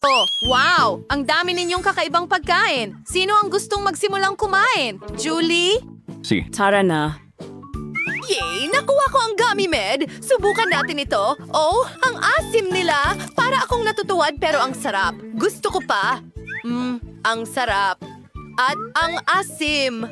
Oh, wow! Ang dami ninyong kakaibang pagkain. Sino ang gustong magsimulang kumain? Julie? Si. Tara na. Yay! Nakuha ko ang gummy med! Subukan natin ito. Oh, ang asim nila! Para akong natutuwad pero ang sarap. Gusto ko pa. Ang sarap. At ang asim.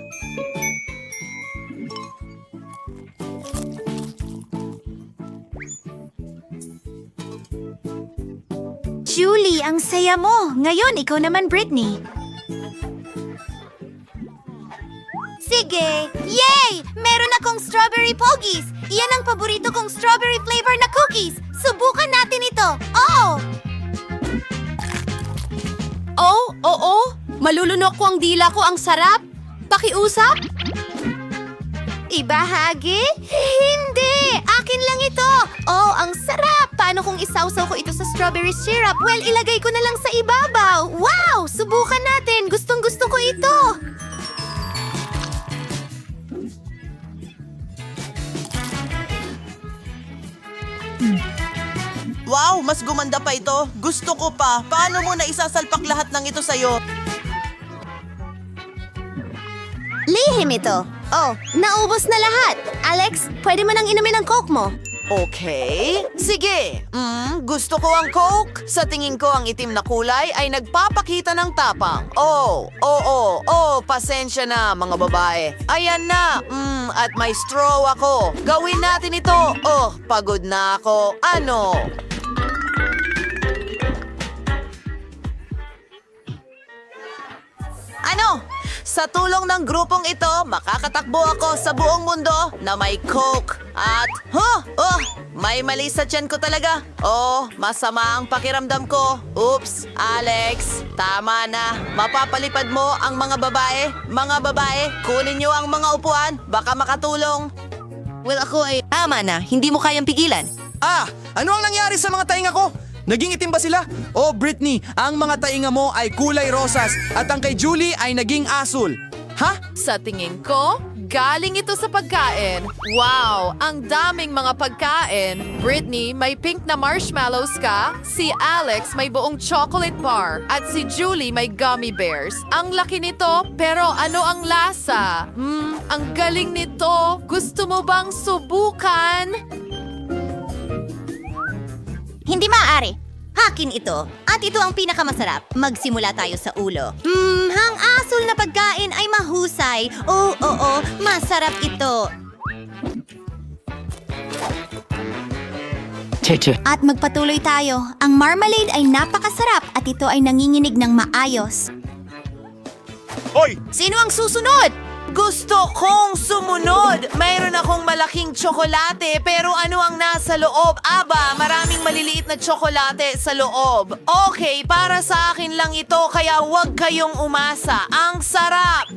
Julie, ang saya mo. Ngayon, ikaw naman, Britney. Sige! Yay! Meron akong strawberry pogies! Iyan ang paborito kong strawberry flavor na cookies! Subukan natin ito! Oo! Oh, oo. Malulunok ko ang dila ko. Ang sarap. Pakiusap? Ibahagi? Hindi! Akin lang ito! Oh, ang sarap! Paano kung isawsaw ko ito sa strawberry syrup? Well, ilagay ko na lang sa ibabaw! Wow! Subukan natin! Gustong-gusto ko ito! Wow, mas gumanda pa ito. Gusto ko pa. Paano mo na isasalpak lahat ng ito sa'yo? Lihim ito. Oh, naubos na lahat. Alex, pwede mo nang inumin ang Coke mo. Okay. Sige. Gusto ko ang Coke. Sa tingin ko ang itim na kulay ay nagpapakita ng tapang. Pasensya na mga babae. Ayan na. At may straw ako. Gawin natin ito. Oh, pagod na ako. Ano? Ano? Sa tulong ng grupong ito, makakatakbo ako sa buong mundo na may Coke. At, may mali sa tiyan ko talaga. Oh, masama ang pakiramdam ko. Oops, Alex, tama na. Mapapalipad mo ang mga babae. Mga babae, kunin niyo ang mga upuan. Baka makatulong. Well, ako ay tama na. Hindi mo kayang pigilan. Ano ang nangyari sa mga tainga ko? Naging itim ba sila? Oh, Britney, ang mga tainga mo ay kulay rosas at ang kay Julie ay naging asul. Ha? Sa tingin ko, galing ito sa pagkain. Wow, ang daming mga pagkain. Britney, may pink na marshmallows ka. Si Alex, may buong chocolate bar. At si Julie, may gummy bears. Ang laki nito, pero ano ang lasa? Ang galing nito. Gusto mo bang subukan? Hindi maaari. Hakin ito. At ito ang pinakamasarap. Magsimula tayo sa ulo. Ang asul na pagkain ay mahusay. Oo, masarap ito. Cheche. At magpatuloy tayo. Ang marmalade ay napakasarap at ito ay nanginginig ng maayos. Sino ang susunod? Gusto kong sumunod. Mayroon akong malaking tsokolate, pero ano ang nasa loob? Aba, maraming maliliit na tsokolate sa loob. Okay, para sa akin lang ito, kaya huwag kayong umasa. Ang sarap!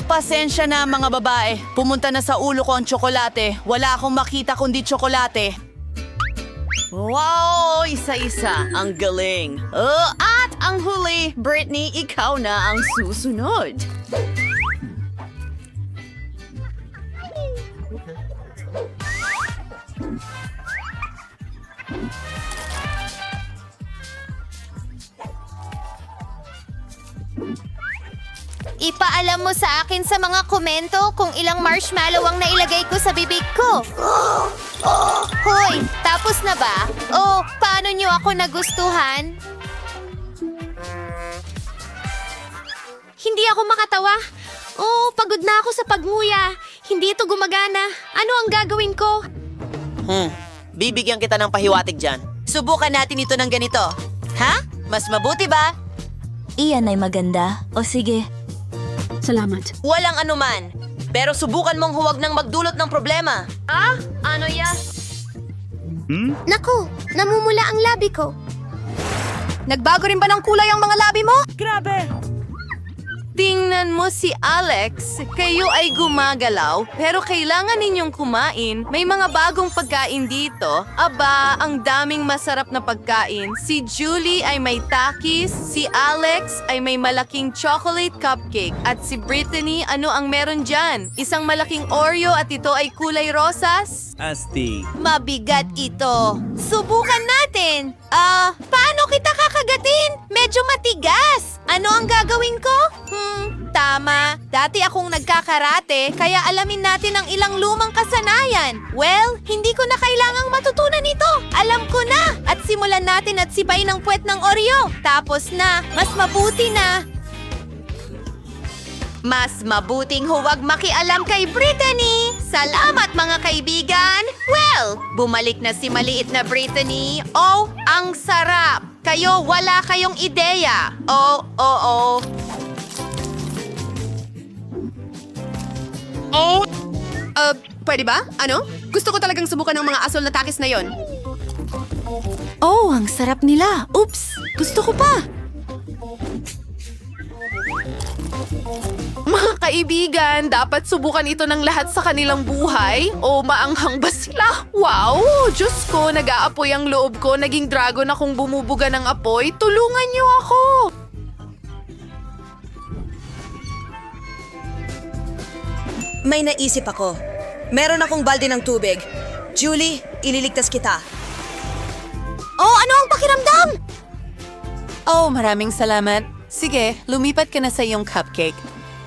Pasensya na mga babae. Pumunta na sa ulo ko ang tsokolate. Wala akong makita kundi tsokolate. Wow! Isa-isa. Ang galing. At ang huli, Britney, ikaw na ang susunod. Ipaalam mo sa akin sa mga komento kung ilang marshmallow ang nailagay ko sa bibig ko. Hoy, tapos na ba? Oh, paano niyo ako nagustuhan? Hindi ako makatawa. Oh, pagod na ako sa pagmuya. Hindi ito gumagana. Ano ang gagawin ko? Bibigyan kita ng pahiwatig dyan. Subukan natin ito ng ganito. Ha? Mas mabuti ba? Iyan ay maganda. O sige. Salamat. Walang anuman. Pero subukan mong huwag nang magdulot ng problema. Ano yan? Naku, namumula ang labi ko. Nagbago rin ba ng kulay ang mga labi mo? Tingnan mo si Alex. Kayo ay gumagalaw, pero kailangan ninyong kumain. May mga bagong pagkain dito. Aba, ang daming masarap na pagkain. Si Julie ay may takis, si Alex ay may malaking chocolate cupcake, at si Brittany, ano ang meron dyan? Isang malaking Oreo at ito ay kulay rosas? Asti. Mabigat ito. Subukan natin. Paano kita kakagatin? Medyo matigas. Ano ang gagawin ko? Tama. Dati akong nagkakarate, kaya alamin natin ang ilang lumang kasanayan. Well, hindi ko na kailangang matutunan ito. Alam ko na. At simulan natin at sibay ng puwet ng Oreo. Tapos na. Mas mabuti na. Mas mabuting huwag makialam kay Brittany. Salamat mga kaibigan. Well, bumalik na si maliit na Brittany. Oh, ang sarap. Kayo, wala kayong ideya. Oh. Pwede ba? Ano? Gusto ko talagang subukan ng mga asol na takis na yon. Oh, ang sarap nila. Oops, gusto ko pa. Mga kaibigan, dapat subukan ito ng lahat sa kanilang buhay. O maanghang ba sila? Wow! Diyos ko, nag-aapoy ang loob ko. Naging dragon akong bumubuga ng apoy. Tulungan niyo ako! May naisip ako. Meron akong balde ng tubig. Julie, ililigtas kita. Oh, ano ang pakiramdam? Oh, maraming salamat. Sige, lumipat ka na sa iyong cupcake.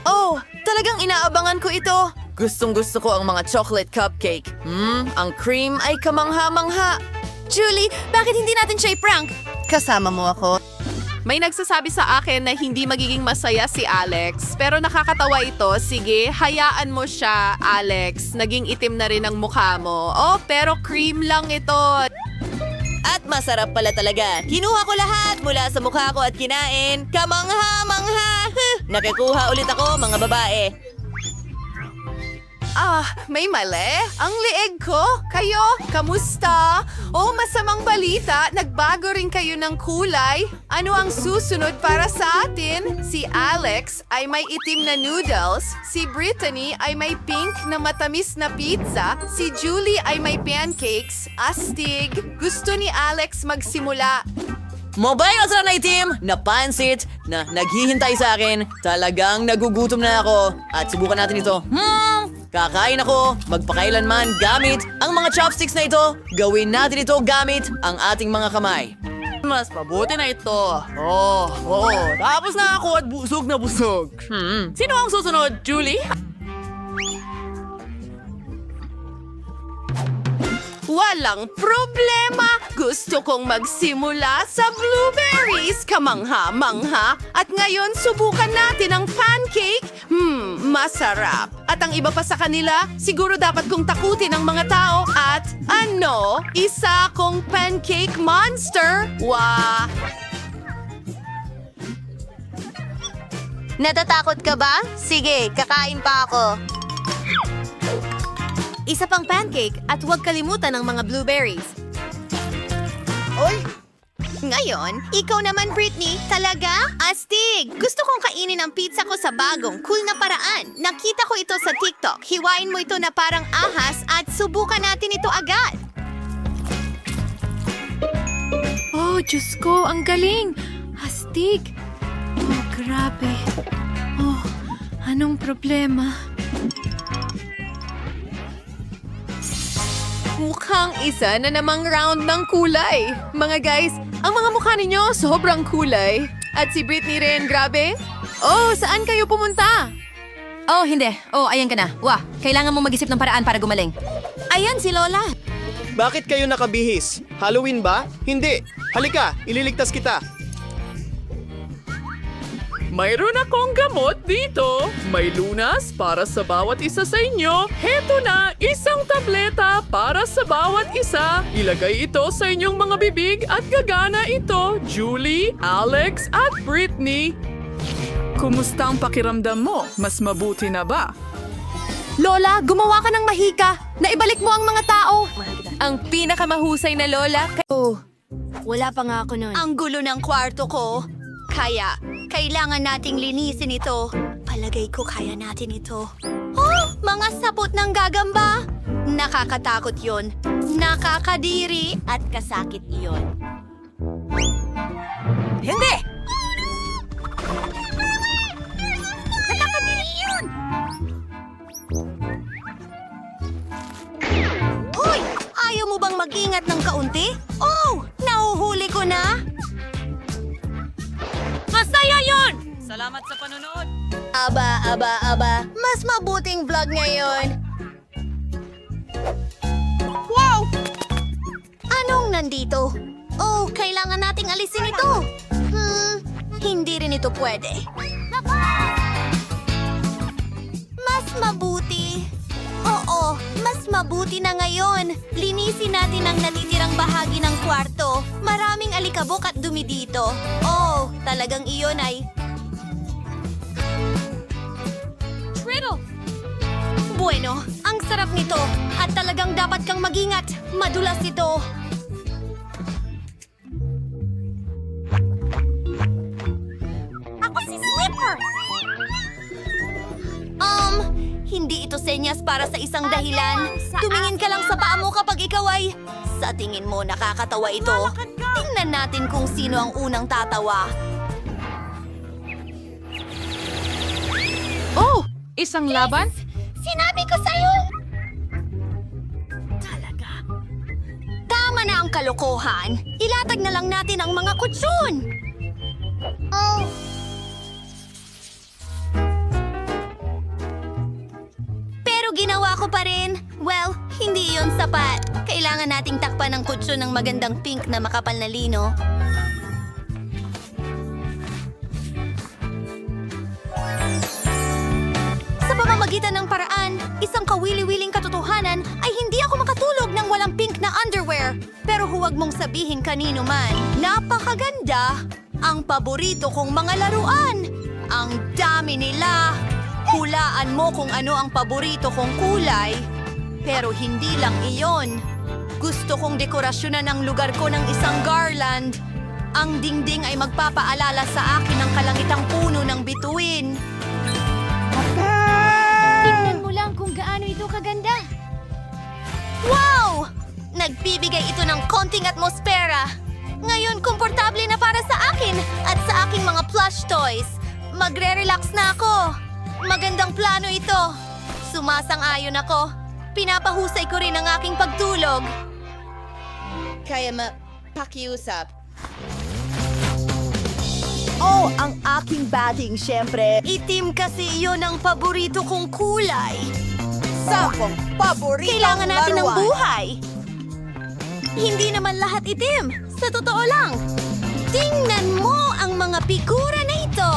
Oh, talagang inaabangan ko ito. Gustong-gusto ko ang mga chocolate cupcake. Ang cream ay kamangha-mangha. Julie, bakit hindi natin siya i-prank? Kasama mo ako. May nagsasabi sa akin na hindi magiging masaya si Alex. Pero nakakatawa ito. Sige, hayaan mo siya, Alex. Naging itim na rin ang mukha mo. Oh, pero cream lang ito. At masarap pala talaga. Kinuha ko lahat mula sa mukha ko at kinain. Kamangha-mangha! Nakikuha ulit ako, mga babae. May mali? Ang lieg ko? Kayo? Kamusta? Oh, masamang balita. Nagbago rin kayo ng kulay. Ano ang susunod para sa atin? Si Alex ay may itim na noodles. Si Brittany ay may pink na matamis na pizza. Si Julie ay may pancakes. Astig. Gusto ni Alex magsimula. Mobile sa na itim na pansit na naghihintay sa akin. Talagang nagugutom na ako. At subukan natin ito. Kakain ako, magpakailanman gamit ang mga chopsticks na ito. Gawin natin ito gamit ang ating mga kamay. Mas mabuti na ito. Oo. Tapos na ako at busog na busog. Sino ang susunod, Julie? Walang problema! Gusto kong magsimula sa blueberries, kamangha-mangha. At ngayon, subukan natin ang pancake. Masarap. At ang iba pa sa kanila, siguro dapat kong takutin ang mga tao. At ano? Isa kong pancake monster. Wah! Natatakot ka ba? Sige, kakain pa ako. Isa pang pancake at huwag kalimutan ng mga blueberries. Oy! Ngayon, ikaw naman, Brittany. Talaga? Astig! Gusto kong kainin ang pizza ko sa bagong, cool na paraan. Nakita ko ito sa TikTok. Hiwain mo ito na parang ahas at subukan natin ito agad. Oh, Diyos ko, ang galing! Astig! Oh, grabe. Oh, anong problema? Mukhang isa na namang round ng kulay. Mga guys, ang mga mukha ninyo sobrang kulay. At si Brittany rin, grabe. Oh, saan kayo pumunta? Oh, hindi. Oh, ayan ka na. Wah, kailangan mo mag-isip ng paraan para gumaling. Ayan si Lola. Bakit kayo nakabihis? Halloween ba? Hindi. Halika, ililigtas kita. Mayroon akong gamot dito. May lunas para sa bawat isa sa inyo. Heto na, isang tableta para sa bawat isa. Ilagay ito sa inyong mga bibig at gagana ito, Julie, Alex at Brittany. Kumusta ang pakiramdam mo? Mas mabuti na ba? Lola, gumawa ka ng mahika. Naibalik mo ang mga tao. Ang pinakamahusay na lola. Oh, wala pa nga ako nun. Ang gulo ng kwarto ko. kaya. Kailangan nating linisin ito. Palagay ko kaya natin ito. Oh, mga sapot ng gagamba! Nakakatakot yon. Nakakadiri at kasakit iyon. Hindi! Nakakadiri yun! Hoy! Ayaw mo bang mag-ingat ng kaunti? Oh! Nahuhuli ko na! Masaya yun! Salamat sa panonood! Aba. Mas mabuting vlog ngayon. Wow! Anong nandito? Oh, kailangan nating alisin ito. Hindi rin ito pwede. Mas mabuti. Oo, mas mabuti na ngayon. Linisin natin ang natitirang bahagi ng kwarto. Maraming alikabok at dumi dito. Oh, talagang iyon ay... Triddle! Bueno, ang sarap nito. At talagang dapat kang mag-ingat. Madulas ito. Ako si Slipper! Hindi ito senyas para sa isang dahilan. Tumingin ka lang sa paa mo kapag ikaw ay... Sa tingin mo, nakakatawa ito. Tingnan natin kung sino ang unang tatawa. Oh, isang laban? Sinabi ko sa'yo! Talaga. Tama na ang kalokohan. Ilatag na lang natin ang mga kutsyon. Oh. Pero ginawa ko pa rin. Well, hindi yon sapat. Kailangan nating takpan ng kutsyon ng magandang pink na makapal na lino. Sa pamamagitan ng paraan, isang kawili-wiling katotohanan ay hindi ako makatulog ng walang pink na underwear. Pero huwag mong sabihin kanino man. Napakaganda! Ang paborito kong mga laruan! Ang dami nila! Hulaan mo kung ano ang paborito kong kulay. Pero hindi lang iyon. Gusto kong dekorasyonan ang lugar ko ng isang garland. Ang dingding ay magpapaalala sa akin ng kalangitang puno ng bituin. Tingnan mo lang kung gaano ito kaganda. Wow! Nagbibigay ito ng konting atmosfera. Ngayon, komportable na para sa akin at sa aking mga plush toys. Magre-relax na ako. Magandang plano ito. Sumasang-ayon ako. Pinapahusay ko rin ang aking pagtulog. Kaya pakiusap. Oh, ang aking batting, syempre. Itim kasi iyon ang paborito kong kulay. Sampung paborito Kailangan natin ng buhay. Hindi naman lahat itim. Sa totoo lang. Tingnan mo ang mga figura na ito.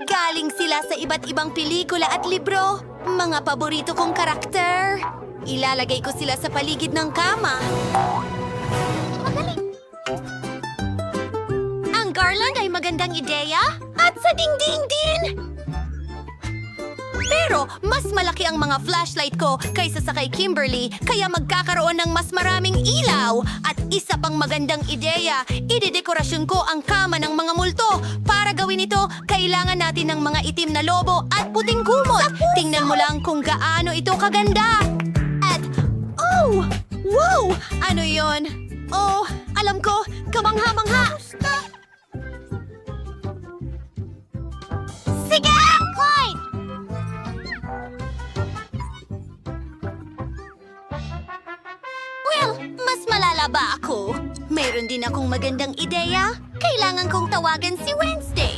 Galing sila sa iba't ibang pelikula at libro. Mga paborito kong karakter. Ilalagay ko sila sa paligid ng kama. Magaling. Ang garland ay magandang ideya at sa dingding din. Pero mas malaki ang mga flashlight ko kaysa sa kay Kimberly, kaya magkakaroon ng mas maraming ilaw. At isa pang magandang ideya, idedekorasyon ko ang kama ng mga multo. Para gawin ito, kailangan natin ng mga itim na lobo at puting kumot. Tingnan mo lang kung gaano ito kaganda. At, oh! Wow! Ano yon? Oh, alam ko, kamangha-mangha! Sige! Clyde! Well, mas malalaba ako. Mayroon din akong magandang ideya. Kailangan kong tawagan si Wednesday.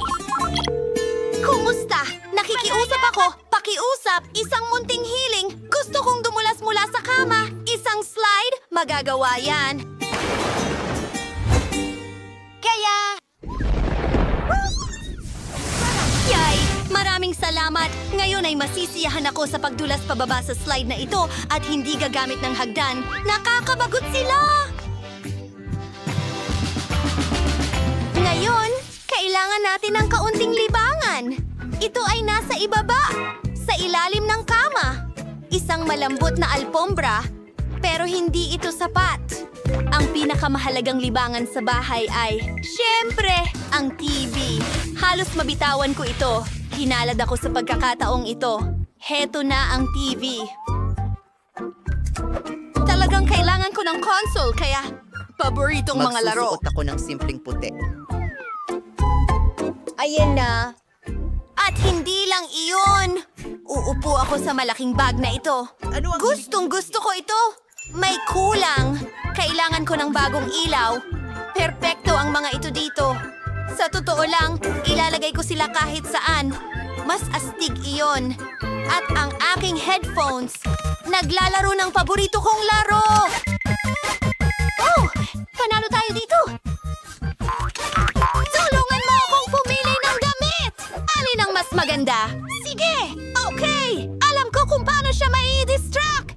Kumusta? Nakikiusap ako. Pakiusap. Isang munting healing. Gusto kong dumulas mula sa kama. Isang slide. Magagawa yan. Kaya... Yay! Maraming salamat. Ngayon ay masisiyahan ako sa pagdulas pababa sa slide na ito at hindi gagamit ng hagdan. Nakakabagot sila! Ngayon, kailangan natin ng kaunting libangan. Ito ay nasa ibaba, sa ilalim ng kama. Isang malambot na alpombra. pero hindi ito sapat. Ang pinakamahalagang libangan sa bahay ay, syempre, ang TV. Halos mabitawan ko ito. Hinalad ako sa pagkakataong ito. Heto na ang TV. Talagang kailangan ko ng console, kaya paboritong mga laro. Magsusuot ako ng simpleng puti. Ayan na. At hindi lang iyon. Uupo ako sa malaking bag na ito. Gustong gusto ko ito. May kulang. Kailangan ko ng bagong ilaw. Perpekto ang mga ito dito. Sa totoo lang, ilalagay ko sila kahit saan. Mas astig iyon. At ang aking headphones. Naglalaro ng paborito kong laro. Oh! Panalo tayo dito. Tulungan mo akong pumili ng damit! Alin ang mas maganda? Sige! Okay! Alam ko kung paano siya mai-distract!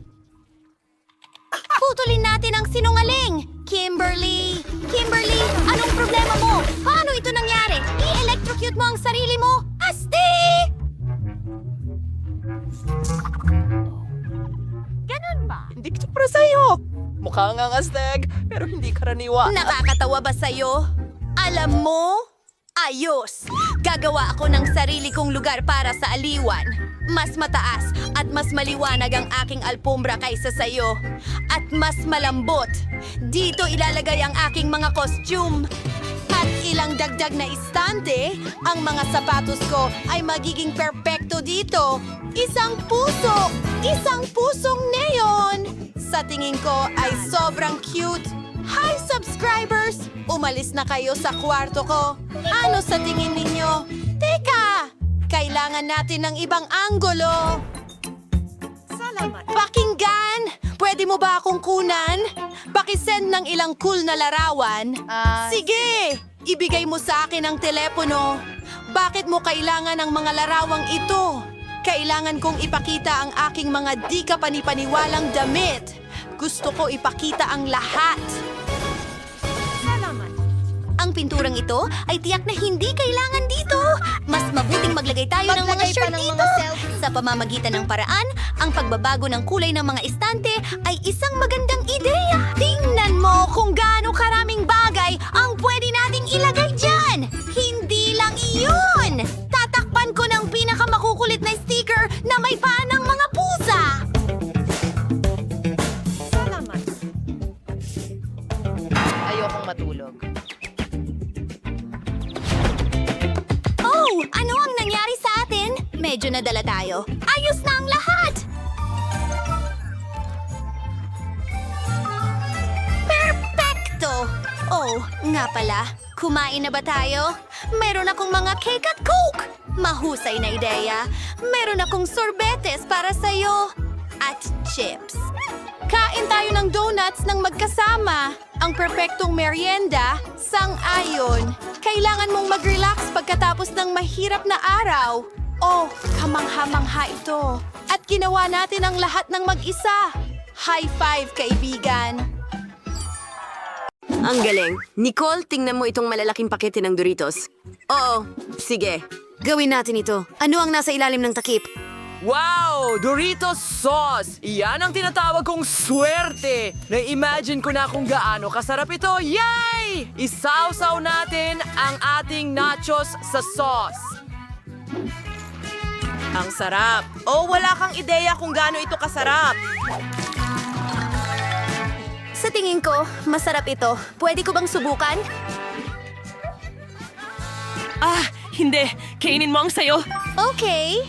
Putulin natin ang sinungaling! Kimberly! Kimberly! Anong problema mo? Paano ito nangyari? I-electrocute mo ang sarili mo? Asti! Ganun ba? Hindi kita para sa'yo. Mukha nga astig, pero hindi karaniwa. Nakakatawa ba sa'yo? Alam mo? Ayos! Gagawa ako ng sarili kong lugar para sa aliwan. Mas mataas at mas maliwanag ang aking alpombra kaysa sa'yo. At mas malambot. Dito ilalagay ang aking mga costume. At ilang dagdag na istante, ang mga sapatos ko ay magiging perpekto dito. Isang puso! Isang pusong neon! Sa tingin ko ay sobrang cute. Hi, subscribers! Umalis na kayo sa kwarto ko. Ano sa tingin ninyo? Teka! Kailangan natin ng ibang anggulo. Salamat. Pakinggan! Pwede mo ba akong kunan? Pakisend ng ilang cool na larawan. Sige! Ibigay mo sa akin ang telepono. Bakit mo kailangan ng mga larawang ito? Kailangan kong ipakita ang aking mga di kapanipaniwalang damit. Gusto ko ipakita ang lahat. Salamat. Ang pinturang ito ay tiyak na hindi kailangan dito. Mas mabuting maglagay tayo ng mga shirt dito. Sa pamamagitan ng paraan, ang pagbabago ng kulay ng mga estante ay isang magandang ideya. Tingnan mo kung gaano karaming bagay ang pwede nating ilagay dyan. Hindi lang iyon. Tatakpan ko ng pinakamakukulit na sticker na may paa ng mga pusa. Ayokong matulog. Oh, ano ang nangyari sa atin? Medyo nadala tayo. Ayos na ang lahat! Perfecto! Oh, nga pala. Kumain na ba tayo? Meron akong mga cake at coke! Mahusay na ideya. Meron akong sorbetes para sa'yo. At chips. Kain tayo ng donuts ng magkasama. Ang perpektong merienda, sang-ayon. Kailangan mong mag-relax pagkatapos ng mahirap na araw. Oh, kamangha-mangha ito. At ginawa natin ang lahat ng mag-isa. High five, kaibigan. Ang galing. Nicole, tingnan mo itong malalaking pakete ng Doritos. Oo, sige. Gawin natin ito. Ano ang nasa ilalim ng takip? Wow! Doritos sauce! Iyan ang tinatawag kong swerte! Na-imagine ko na kung gaano kasarap ito. Yay! Isawsaw natin ang ating nachos sa sauce. Ang sarap. Oh, wala kang ideya kung gaano ito kasarap. Sa tingin ko, masarap ito. Pwede ko bang subukan? Hindi. Kainin mo ang sayo. Okay.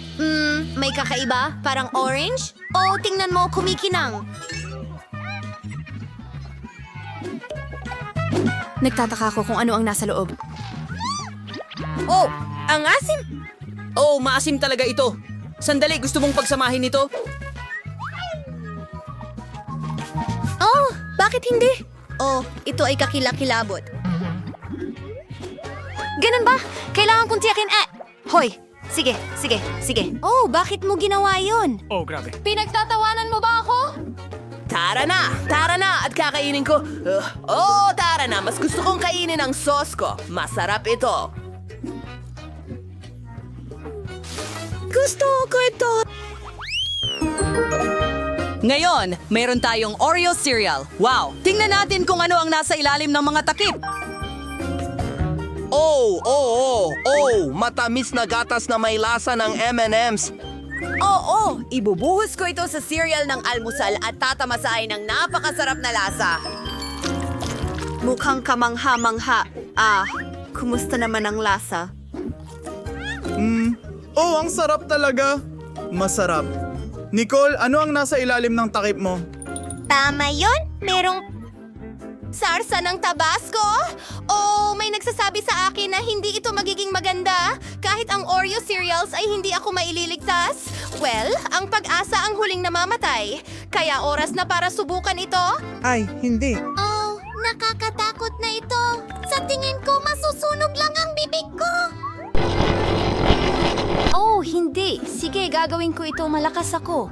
May kakaiba? Parang orange? O tingnan mo, kumikinang. Nagtataka ako kung ano ang nasa loob. Oh, ang asim. Oh, maasim talaga ito. Sandali, gusto mong pagsamahin ito? Oh, bakit hindi? Oh, ito ay kakilakilabot. Ganun ba? Kailangan kong tiyakin Hoy! Sige. Oh, bakit mo ginawa yun? Oh, grabe. Pinagtatawanan mo ba ako? Tara na at kakainin ko. Tara na, mas gusto kong kainin ang sauce ko. Masarap ito. Gusto ko ito. Ngayon, meron tayong Oreo cereal. Wow! Tingnan natin kung ano ang nasa ilalim ng mga takip. Matamis na gatas na may lasa ng M&M's. Oo, ibubuhos ko ito sa cereal ng almusal at tatamasahin ng napakasarap na lasa. Mukhang kamangha-mangha. Kumusta naman ang lasa? Oh, ang sarap talaga. Masarap. Nicole, ano ang nasa ilalim ng takip mo? Tama yon, merong sarsa ng Tabasco? Oh, may nagsasabi sa akin na hindi ito magiging maganda. Kahit ang Oreo cereals ay hindi ako maililigtas. Well, ang pag-asa ang huling namamatay. Kaya oras na para subukan ito. Ay, hindi. Oh, nakakatakot na ito. Sa tingin ko, masusunog lang ang bibig ko. Oh, hindi. Sige, gagawin ko ito. Malakas ako.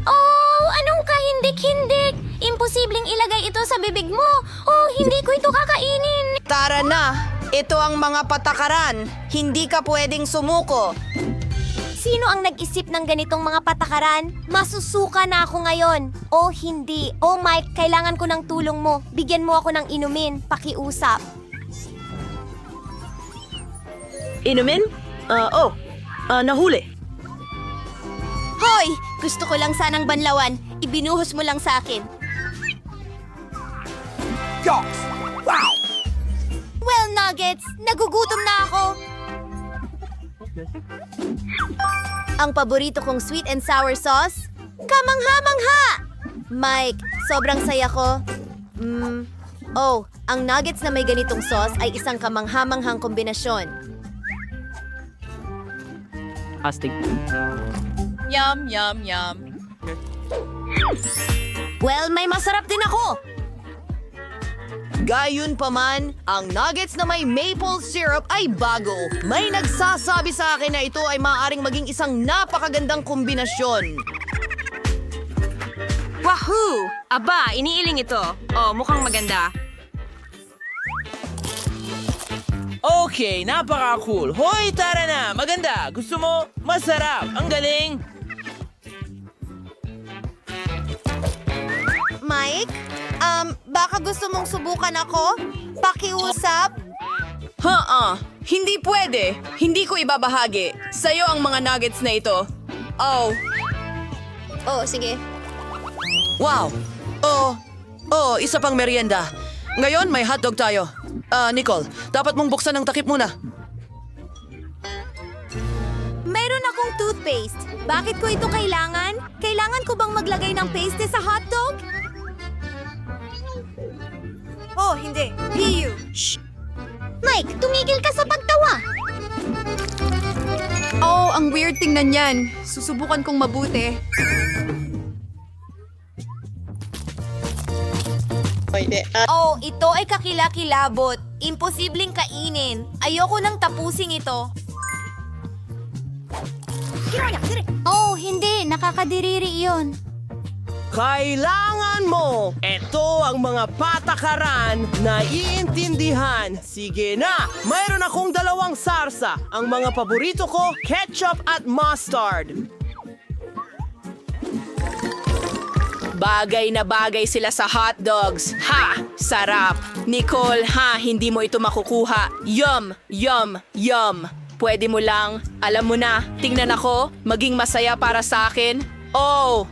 Oh, anong kahindik-hindik? Imposibleng ilagay ito sa bibig mo. Oh, hindi ko ito kakainin. Tara na! Ito ang mga patakaran. Hindi ka pwedeng sumuko. Sino ang nag-isip ng ganitong mga patakaran? Masusuka na ako ngayon. Oh, hindi. Oh, Mike, kailangan ko ng tulong mo. Bigyan mo ako ng inumin. Pakiusap. Inumin? Nahuli. Hoy! Gusto ko lang sanang banlawan. Ibinuhos mo lang sa akin. Well, Nuggets, nagugutom na ako. Ang paborito kong sweet and sour sauce? Kamangha-mangha! Mike, sobrang saya ko. Oh, ang nuggets na may ganitong sauce ay isang kamangha-manghang kombinasyon. Yum, yum, yum. Well, may masarap din ako. Gayunpaman, ang nuggets na may maple syrup ay bago. May nagsasabi sa akin na ito ay maaaring maging isang napakagandang kombinasyon. Wahoo! Aba, iniiling ito. Oh, mukhang maganda. Okay, napaka-cool. Hoy, tara na! Maganda! Gusto mo? Masarap! Ang galing! Mike, baka gusto mong subukan ako? Pakiusap? Hindi pwede. Hindi ko ibabahagi. Sa'yo ang mga nuggets na ito. Oh, Oh, sige. Wow! Isa pang merienda. Ngayon, may hotdog tayo. Nicole, dapat mong buksan ang takip muna. Mayroon akong toothpaste. Bakit ko ito kailangan? Kailangan ko bang maglagay ng paste sa hotdog? Oh, hindi. Piyu. Shh. Mike, tumigil ka sa pagtawa. Oh, ang weird tingnan yan. Susubukan kong mabuti. Oh, ito ay kakilakilabot. Imposibleng kainin. Ayoko nang tapusin ito. Oh, hindi. Nakakadiriri iyon. Kailangan mo! Ito ang mga patakaran na iintindihan. Sige na! Mayroon akong dalawang sarsa. Ang mga paborito ko, ketchup at mustard. bagay na bagay sila sa hot dogs. Ha! Sarap! Nicole, hindi mo ito makukuha. Yum! Yum! Yum! Pwede mo lang. Alam mo na, tingnan ako, maging masaya para sa akin. Oh!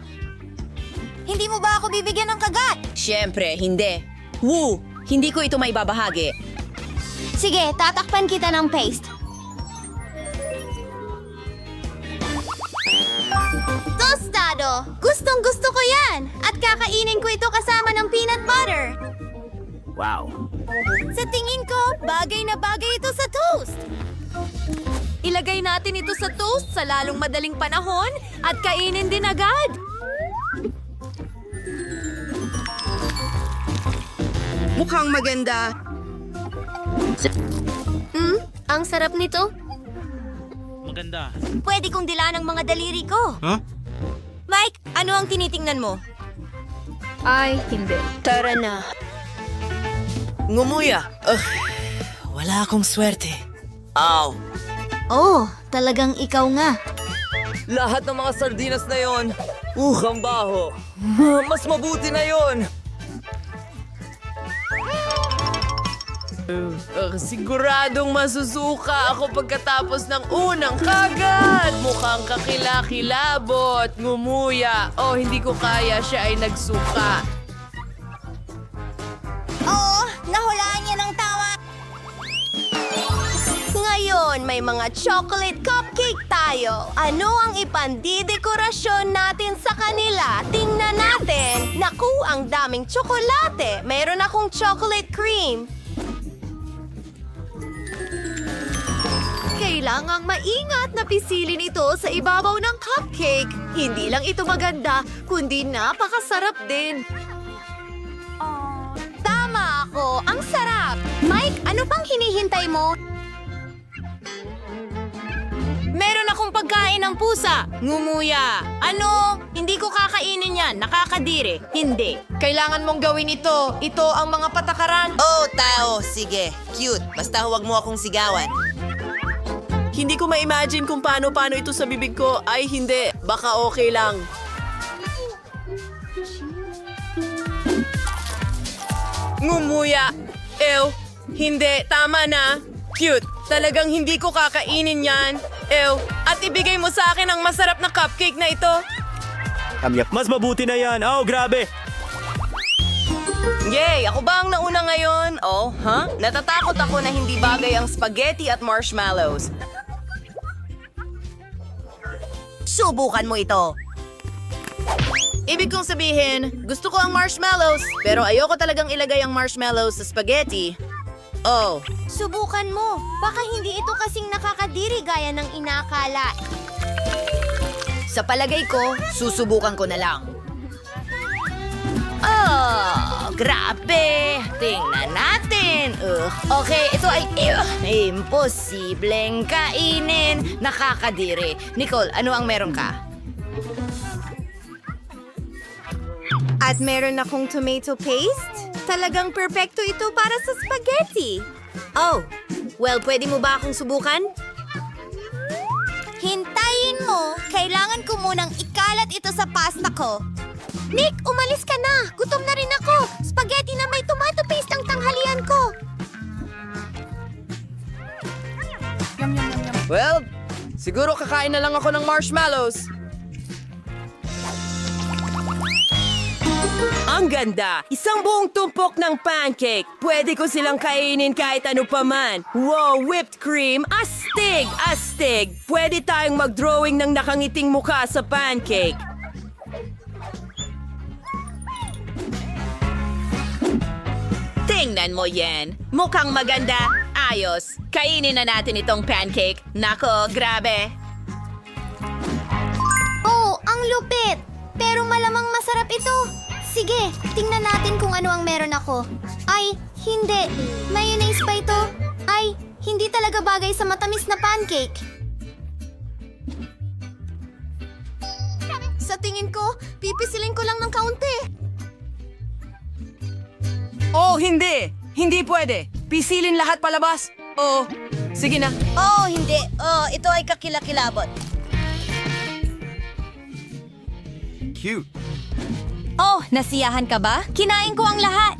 Hindi mo ba ako bibigyan ng kagat? Siyempre, hindi. Woo! Hindi ko ito maibabahagi. Sige, tatakpan kita ng paste. Tostado! Gustong-gusto ko yan! At kakainin ko ito kasama ng peanut butter. Wow. Sa tingin ko, bagay na bagay ito sa toast. Ilagay natin ito sa toast sa lalong madaling panahon at kainin din agad. Mukhang maganda. Ang sarap nito. Maganda. Pwede kong dilaan ang mga daliri ko. Huh? Mike, ano ang tinitingnan mo? Ay, hindi. Tara na. Ngumuya. Wala akong swerte. Ow. Oh, talagang ikaw nga. Lahat ng mga sardinas na yon. Ang baho. Mas mabuti na yon. Siguradong masusuka ako pagkatapos ng unang kagat. Mukhang kakilakilabot, ngumuya. Oh, hindi ko kaya, siya ay nagsuka. Oo, nahulaan niya ng tawa. Ngayon, may mga chocolate cupcake tayo. Ano ang ipandidekorasyon natin sa kanila? Tingnan natin. Naku, ang daming tsokolate. Meron akong chocolate cream. Kailangang maingat na pisilin ito sa ibabaw ng cupcake. Hindi lang ito maganda, kundi napakasarap din. Tama ako, ang sarap. Mike, ano pang hinihintay mo? Meron akong pagkain ng pusa. Ngumuya. Ano? Hindi ko kakainin yan. Nakakadiri. Hindi. Kailangan mong gawin ito. Ito ang mga patakaran. Oh, tao, sige. Cute. Basta huwag mo akong sigawan. Hindi ko ma-imagine kung paano ito sa bibig ko. Ay, hindi. Baka okay lang. Ngumuya. Ew. Hindi. Tama na. Cute. Talagang hindi ko kakainin yan. Ew. At ibigay mo sa akin ang masarap na cupcake na ito. Mas mabuti na yan. Oh, grabe. Yay! Ako ba ang nauna ngayon? Oh, Natatakot ako na hindi bagay ang spaghetti at marshmallows. Subukan mo ito. Ibig kong sabihin, gusto ko ang marshmallows, pero ayoko talagang ilagay ang marshmallows sa spaghetti. Oh, Subukan mo. Baka hindi ito kasing nakakadiri gaya ng inakala. Sa palagay ko, susubukan ko na lang. Oh, grabe! Tingnan natin. Okay, ito ay imposibleng kainin. Nakakadiri. Nicole, ano ang meron ka? At meron akong tomato paste. Talagang perpekto ito para sa spaghetti. Oh, well, pwede mo ba akong subukan? Hintayin mo. Kailangan ko munang ikalat ito sa pasta ko. Nick, umalis ka na. Gutom na rin ako. Spaghetti na may tomato paste ang tanghalian ko. Well, siguro kakain na lang ako ng marshmallows. ang ganda! Isang buong tumpok ng pancake. Pwede ko silang kainin kahit ano paman. Wow, whipped cream! Astig! Astig! Pwede tayong mag-drawing ng nakangiting mukha sa pancake. Tingnan mo yan. Mukhang maganda. Ayos. Kainin na natin itong pancake. Nako, grabe. Oh, ang lupit! Pero malamang masarap ito. Sige, tingnan natin kung ano ang meron ako. Ay, hindi. Mayonnaise pa ito. Ay, hindi talaga bagay sa matamis na pancake. Sa tingin ko, pipisilin ko lang ng kaunti. Oh, hindi! Hindi pwede! Pisilin lahat palabas! Oh, sige na. Oh, hindi. Oh, ito ay kakilakilabot. Cute. Oh, nasiyahan ka ba? Kinain ko ang lahat.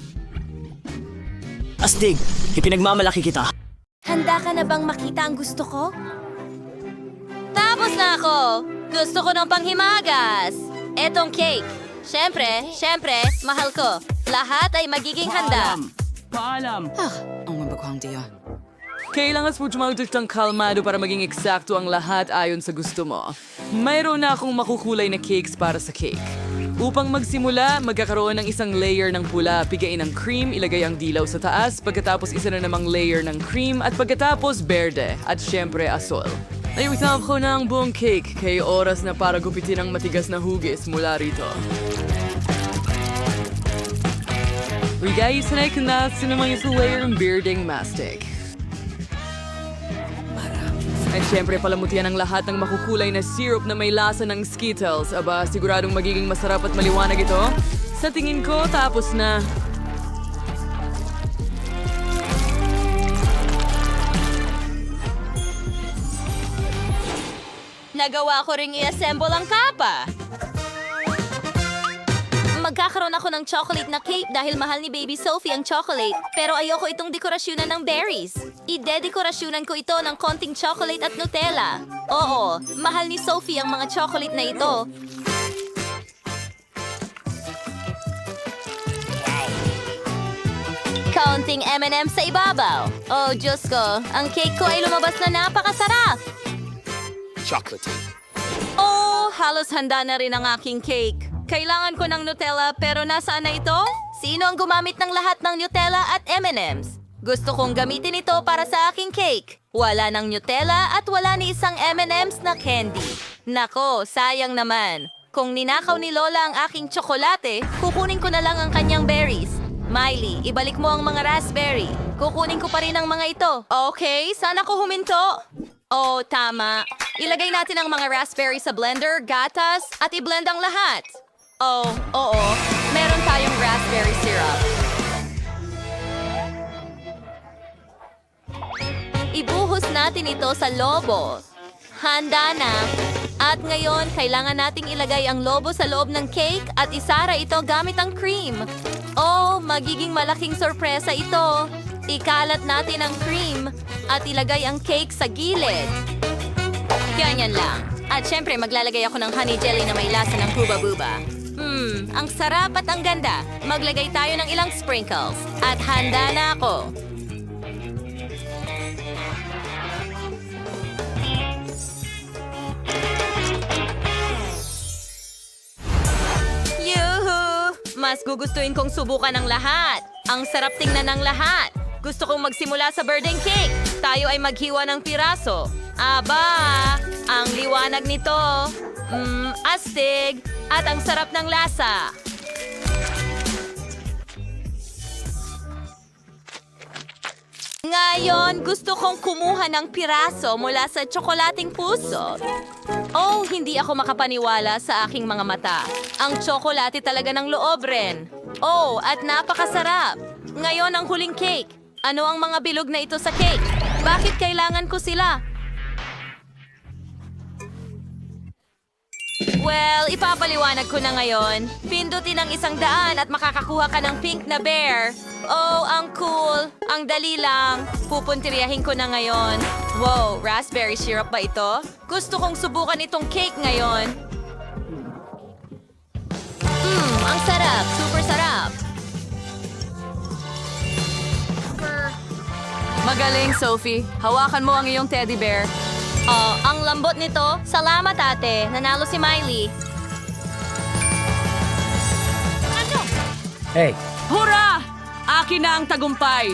Astig, ipinagmamalaki kita. Handa ka na bang makita ang gusto ko? Tapos na ako! Gusto ko ng panghimagas! Etong cake. Siyempre, mahal ko. Lahat ay magiging handa. Paalam. Ang mabaghang tiya. Kailangan mo jumaltos ng kalmado para maging eksakto ang lahat ayon sa gusto mo. Mayroon na akong makukulay na cakes para sa cake. Upang magsimula, magkakaroon ng isang layer ng pula, pigain ng cream, ilagay ang dilaw sa taas, pagkatapos isa na namang layer ng cream, at pagkatapos berde, at syempre asol. Naiusap ko na ang buong cake, kaya oras na para gupitin ang matigas na hugis mula rito. Guys, sanay ka na sa namang isang layer ng bearding mastic. At syempre palamutian ang lahat ng makukulay na syrup na may lasa ng Skittles. Aba, siguradong magiging masarap at maliwanag ito. Sa tingin ko, tapos na. nagawa ko ring i-assemble ang kapa. Magkakaroon ako ng chocolate na cake dahil mahal ni Baby Sophie ang chocolate. Pero ayoko itong dekorasyonan ng berries. Ide-dekorasyonan ko ito ng konting chocolate at Nutella. Oo, mahal ni Sophie ang mga chocolate na ito. Kaunting M&M sa ibabaw. Oh, Diyos ko, ang cake ko ay lumabas na napakasarap. Chocolate. Oh, halos handa na rin ang aking cake. Kailangan ko ng Nutella pero nasaan na ito? Sino ang gumamit ng lahat ng Nutella at M&M's? Gusto kong gamitin ito para sa aking cake. Wala ng Nutella at wala ni isang M&M's na candy. Nako, sayang naman. Kung ninakaw ni Lola ang aking tsokolate, kukunin ko na lang ang kanyang berries. Miley, ibalik mo ang mga raspberry. Kukunin ko pa rin ang mga ito. Okay, sana ko huminto. Oh, tama. Ilagay natin ang mga raspberry sa blender, gatas, at i-blend ang lahat. Oh, oo. Meron tayong raspberry syrup. Ibuhos natin ito sa lobo. Handa na. At ngayon, kailangan nating ilagay ang lobo sa loob ng cake at isara ito gamit ang cream. Oh, magiging malaking sorpresa ito. Ikalat natin ang cream at ilagay ang cake sa gilid. Ganyan lang. At syempre, maglalagay ako ng honey jelly na may lasa ng huba-buba. Ang sarap at ang ganda. Maglagay tayo ng ilang sprinkles. At handa na ako. Yuhu! Mas gugustuhin kong subukan ng lahat. Ang sarap tingnan ng lahat. Gusto kong magsimula sa birthday cake. Tayo ay maghiwa ng piraso. Aba! Ang liwanag nito. Astig! At ang sarap ng lasa. Ngayon, gusto kong kumuha ng piraso mula sa tsokolating puso. Oh, hindi ako makapaniwala sa aking mga mata. Ang tsokolate talaga ng loob rin. Oh, at napakasarap. Ngayon ang huling cake. Ano ang mga bilog na ito sa cake? Bakit kailangan ko sila? Well, ipapaliwanag ko na ngayon. Pindutin ang 100 at makakakuha ka ng pink na bear. Oh, ang cool. Ang dali lang. Pupuntiryahin ko na ngayon. Wow, raspberry syrup ba ito? Gusto kong subukan itong cake ngayon. Ang sarap. Super sarap. Magaling, Sophie. Hawakan mo ang iyong teddy bear. Oh, ang lambot nito. Salamat, ate. Nanalo si Miley. Hey. Hurra! Akin na ang tagumpay.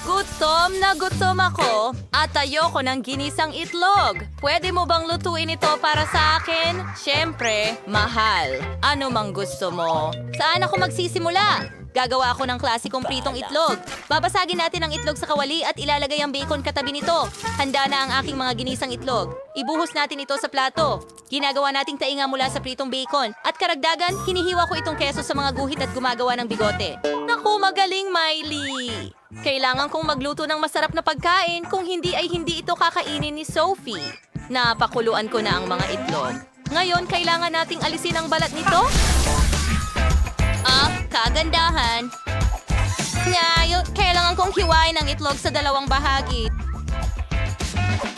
Gutom na gutom ako at ayoko ng ginisang itlog. Pwede mo bang lutuin ito para sa akin? Siyempre, mahal. Ano mang gusto mo? Saan ako magsisimula? Gagawa ako ng klasikong pritong itlog. Babasagin natin ang itlog sa kawali at ilalagay ang bacon katabi nito. Handa na ang aking mga ginisang itlog. Ibuhos natin ito sa plato. Ginagawa nating tainga mula sa pritong bacon. At karagdagan, hinihiwa ko itong keso sa mga guhit at gumagawa ng bigote. Naku, magaling, Miley! Kailangan kong magluto ng masarap na pagkain, kung hindi ay hindi ito kakainin ni Sophie. Napakuluan ko na ang mga itlog. Ngayon, kailangan nating alisin ang balat nito. Kagandahan. Ngayon, kailangan kong hiwain ang itlog sa 2 bahagi.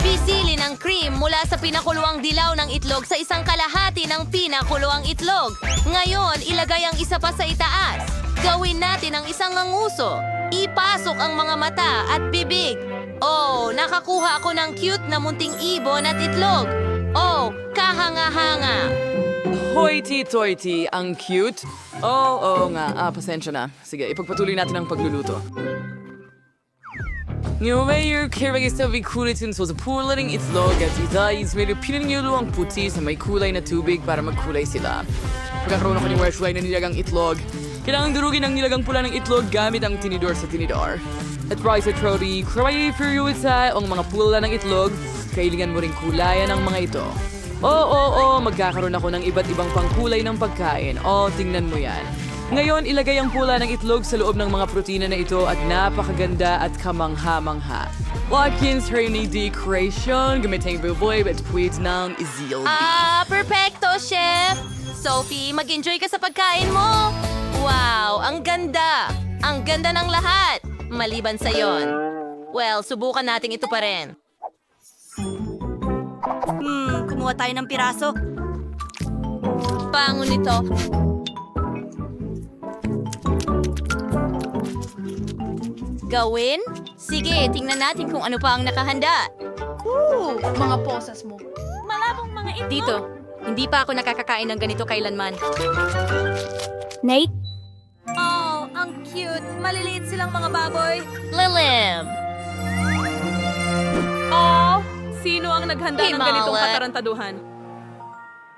Pisilin ang cream mula sa pinakuluang dilaw ng itlog sa 1/2 ng pinakuluang itlog. Ngayon, ilagay ang isa pa sa itaas. Gawin natin ang isang nguso. Ipasok ang mga mata at bibig. Oh, nakakuha ako ng cute na munting ibon at itlog. Oh, kahanga-hanga. Hoity-toity, ang cute. Oo nga. Pasensya na. Sige, ipagpatuloy natin ang pagluluto. Ngayon, kailangan sa bikulitin sa pularing itlog at itay medyo pinangyulo ang puti sa may kulay na tubig para magkulay sila. Pagkakaroon ako ng kulay na nilagang itlog, kailangan durugin ang nilagang pula ng itlog gamit ang tinidor sa tinidor. At rice at roti, kaya periodisa ang mga pula ng itlog, kailangan mo rin kulayan ang mga ito. Oo, magkakaroon ako ng iba't ibang pangkulay ng pagkain. Tingnan mo yan. Ngayon, ilagay ang pula ng itlog sa loob ng mga protina na ito at napakaganda at kamangha-mangha. Watkins Hernie Decoration, gamitin buboy at puwit ng izildi. Perfecto, chef! Sophie, mag-enjoy ka sa pagkain mo! Wow, ang ganda! Ang ganda ng lahat! Maliban sa yon. Well, subukan natin ito pa rin. Kumuha tayo ng piraso. Pango nito. Gawin? Sige, tingnan natin kung ano pa ang nakahanda. Mga posas mo. Malabong mga itlog. Dito, hindi pa ako nakakakain ng ganito kailanman. Nate? Oh, ang cute. Maliliit silang mga baboy. Lilim! Oh, sino ang naghanda ng ganitong Himala. katarantaduhan?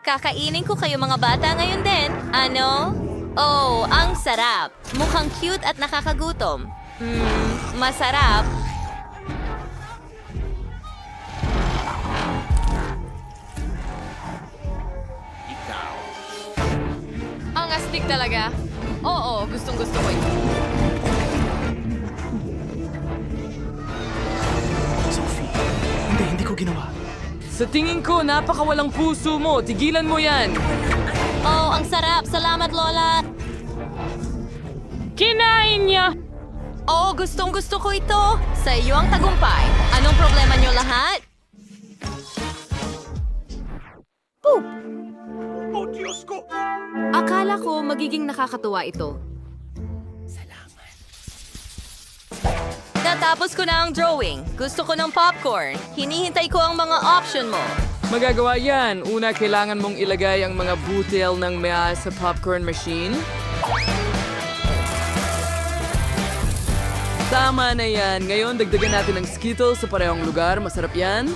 Kakainin ko kayo mga bata ngayon din. Ano? Oh, ang sarap. Mukhang cute at nakakagutom. Masarap. Ang astig talaga. Oo, gustong-gusto ko ito. Hindi ko ginawa. Sa tingin ko, napakawalang puso mo. Tigilan mo yan. Oh, ang sarap. Salamat, Lola. Kinain niya! Oh, gustong-gusto ko ito. Sa iyo ang tagumpay. Anong problema niyo lahat? Akala ko magiging nakakatuwa ito. Natapos ko na ang drawing. Gusto ko ng popcorn. Hinihintay ko ang mga option mo. Magagawa yan. Una, kailangan mong ilagay ang mga butil ng mea sa popcorn machine. Tama na yan. Ngayon, dagdagan natin ng Skittles sa parehong lugar. Masarap yan.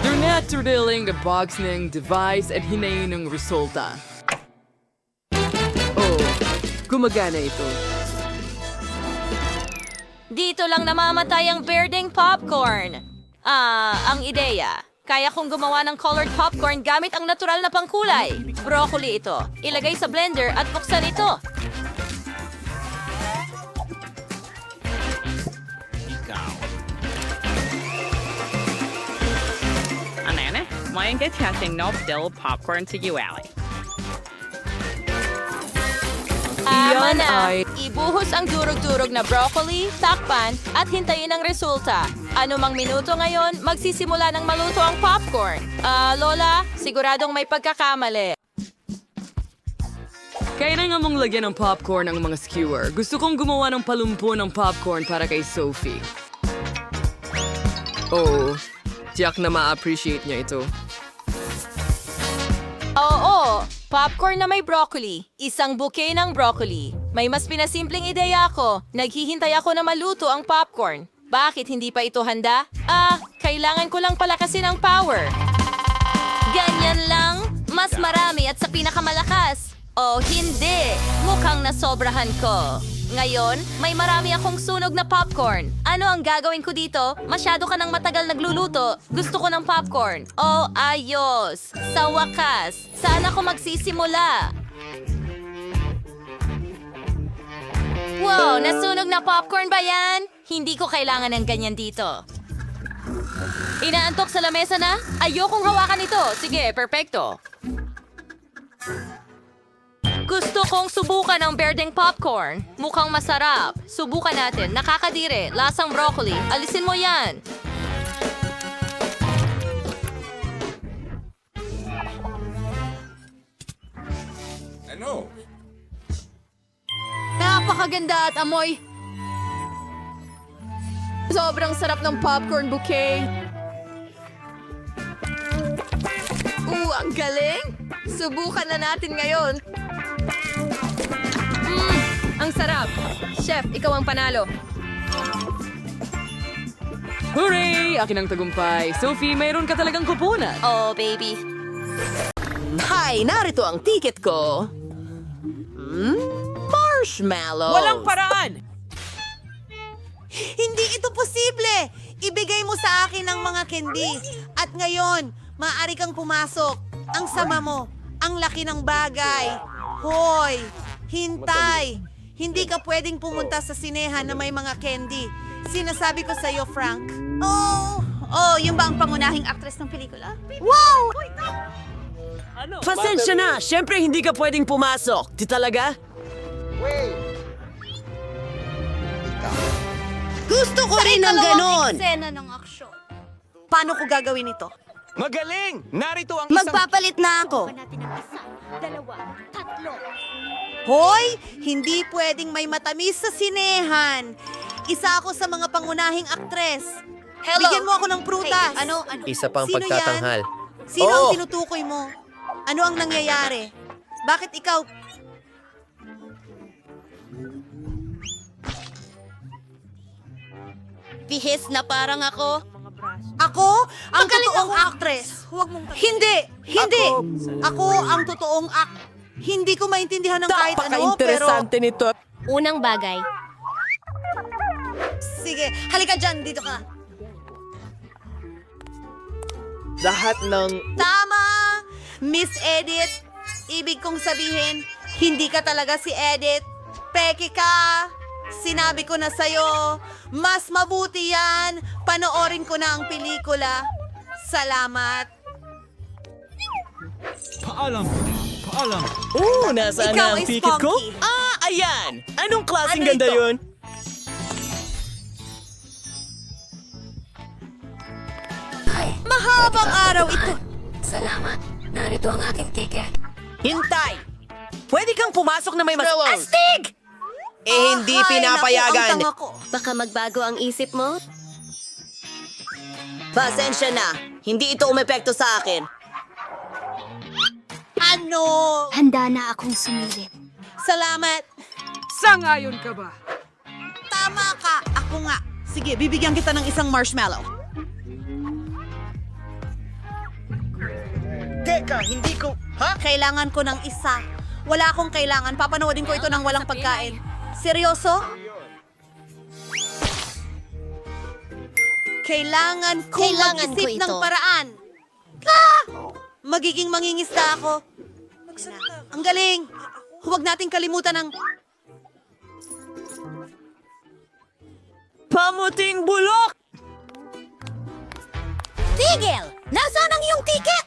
Do not turtling the box ng device at hinayin ng resulta. Oh, gumagana ito. Dito lang namamatay ang berdeng popcorn. Ang ideya. Kaya kong gumawa ng colored popcorn gamit ang natural na pangkulay. Broccoli ito. Ilagay sa blender at buksan ito. Anane, mayan get testing no still popcorn to you, Allie. Tama Iyan na. ay- Ibuhos ang durog-durog na broccoli, takpan, at hintayin ang resulta. Ano mang minuto ngayon, magsisimula ng maluto ang popcorn. Lola, siguradong may pagkakamali. Kailangan mong lagyan ng popcorn ang mga skewer. Gusto kong gumawa ng palumpo ng popcorn para kay Sophie. Oh, tiyak na ma-appreciate niya ito. Oo, popcorn na may broccoli. Isang bouquet ng broccoli. May mas pinasimpleng ideya ako. Naghihintay ako na maluto ang popcorn. Bakit hindi pa ito handa? Kailangan ko lang palakasin ang power. Ganyan lang? Mas marami at sa pinakamalakas. Oh, hindi. Mukhang nasobrahan ko. Ngayon, may marami akong sunog na popcorn. Ano ang gagawin ko dito? Masyado ka nang matagal nagluluto. Gusto ko ng popcorn. Oh, ayos. Sa wakas. Saan ako magsisimula? Wow, nasunog na popcorn ba yan? Hindi ko kailangan ng ganyan dito. Inaantok sa lamesa na? Ayokong hawakan ito. Sige, perfecto. Gusto kong subukan ang berdeng popcorn. Mukhang masarap. Subukan natin. Nakakadire. Lasang broccoli. Alisin mo yan. Napakaganda at amoy. Sobrang sarap ng popcorn bouquet. Ang galing! Subukan na natin ngayon. Ang sarap. Chef, ikaw ang panalo. Hooray! Akin ang tagumpay. Sophie, mayroon ka talagang kupunan. Oh, baby. Hi, narito ang ticket ko. Marshmallows. Walang paraan! Hindi ito posible! Ibigay mo sa akin ang mga candy. At ngayon, maaari kang pumasok. Ang sama mo. Ang laki ng bagay. Hoy! Hintay! Hindi ka pwedeng pumunta sa sinehan na may mga candy. Sinasabi ko sa'yo, Frank. Oh, yung ba ang pangunahing aktres ng pelikula? Wow! Pasensya na! Siyempre hindi ka pwedeng pumasok. Di talaga? Gusto ko rin ng ganon! Eksena ng aksyon. Paano ko gagawin ito? Magaling! Narito ang isang... Magpapalit na ako. Natin ang isa, dalawa, tatlo. Hoy! Hindi pwedeng may matamis sa sinehan. Isa ako sa mga pangunahing aktres. Hello. Bigyan mo ako ng prutas. Ano? Isa pang Sino pagtatanghal. yan? Sino ang tinutukoy mo? Ano ang nangyayari? Bakit ikaw... Bihis na parang ako. Ako? Ang totoong actress. Huwag mong... Hindi! Hindi! Ako ang totoong Hindi ko maintindihan ng kahit ano, pero... nito. Unang bagay. Sige, halika dyan. Dito ka. Lahat ng... Tama! Miss Edith, ibig kong sabihin, hindi ka talaga si Edith. Peke ka! Sinabi ko na sa'yo, mas mabuti yan. Panoorin ko na ang pelikula. Salamat. Paalam! Paalam! Nasaan Ikaw na ang ay ticket ko? spunky. Ayan! Anong klaseng Ano ganda ito? yun? Mahabang araw ito. Hintay! Pwede kang pumasok na may mas... Fellows! Astig! Hindi pinapayagan. Naku, ang tanga ko. Baka magbago ang isip mo? Pasensya na. Hindi ito umepekto sa akin. Ano? Handa na akong sumilip. Salamat. Sangayon ka ba? Tama ka. Ako nga. Sige, bibigyan kita ng isang marshmallow. Teka, hindi ko... Ha? Kailangan ko ng isa. Wala akong kailangan. Papanoodin ko ito ng walang pagkain. Seryoso? Kailangan kong Kailangan ko mag-isip ng ito. paraan. Ah! Magiging mangingisda ako. Ang galing. Huwag nating kalimutan ang... Pamuting bulok! Tigil! Nasaan ang iyong ticket?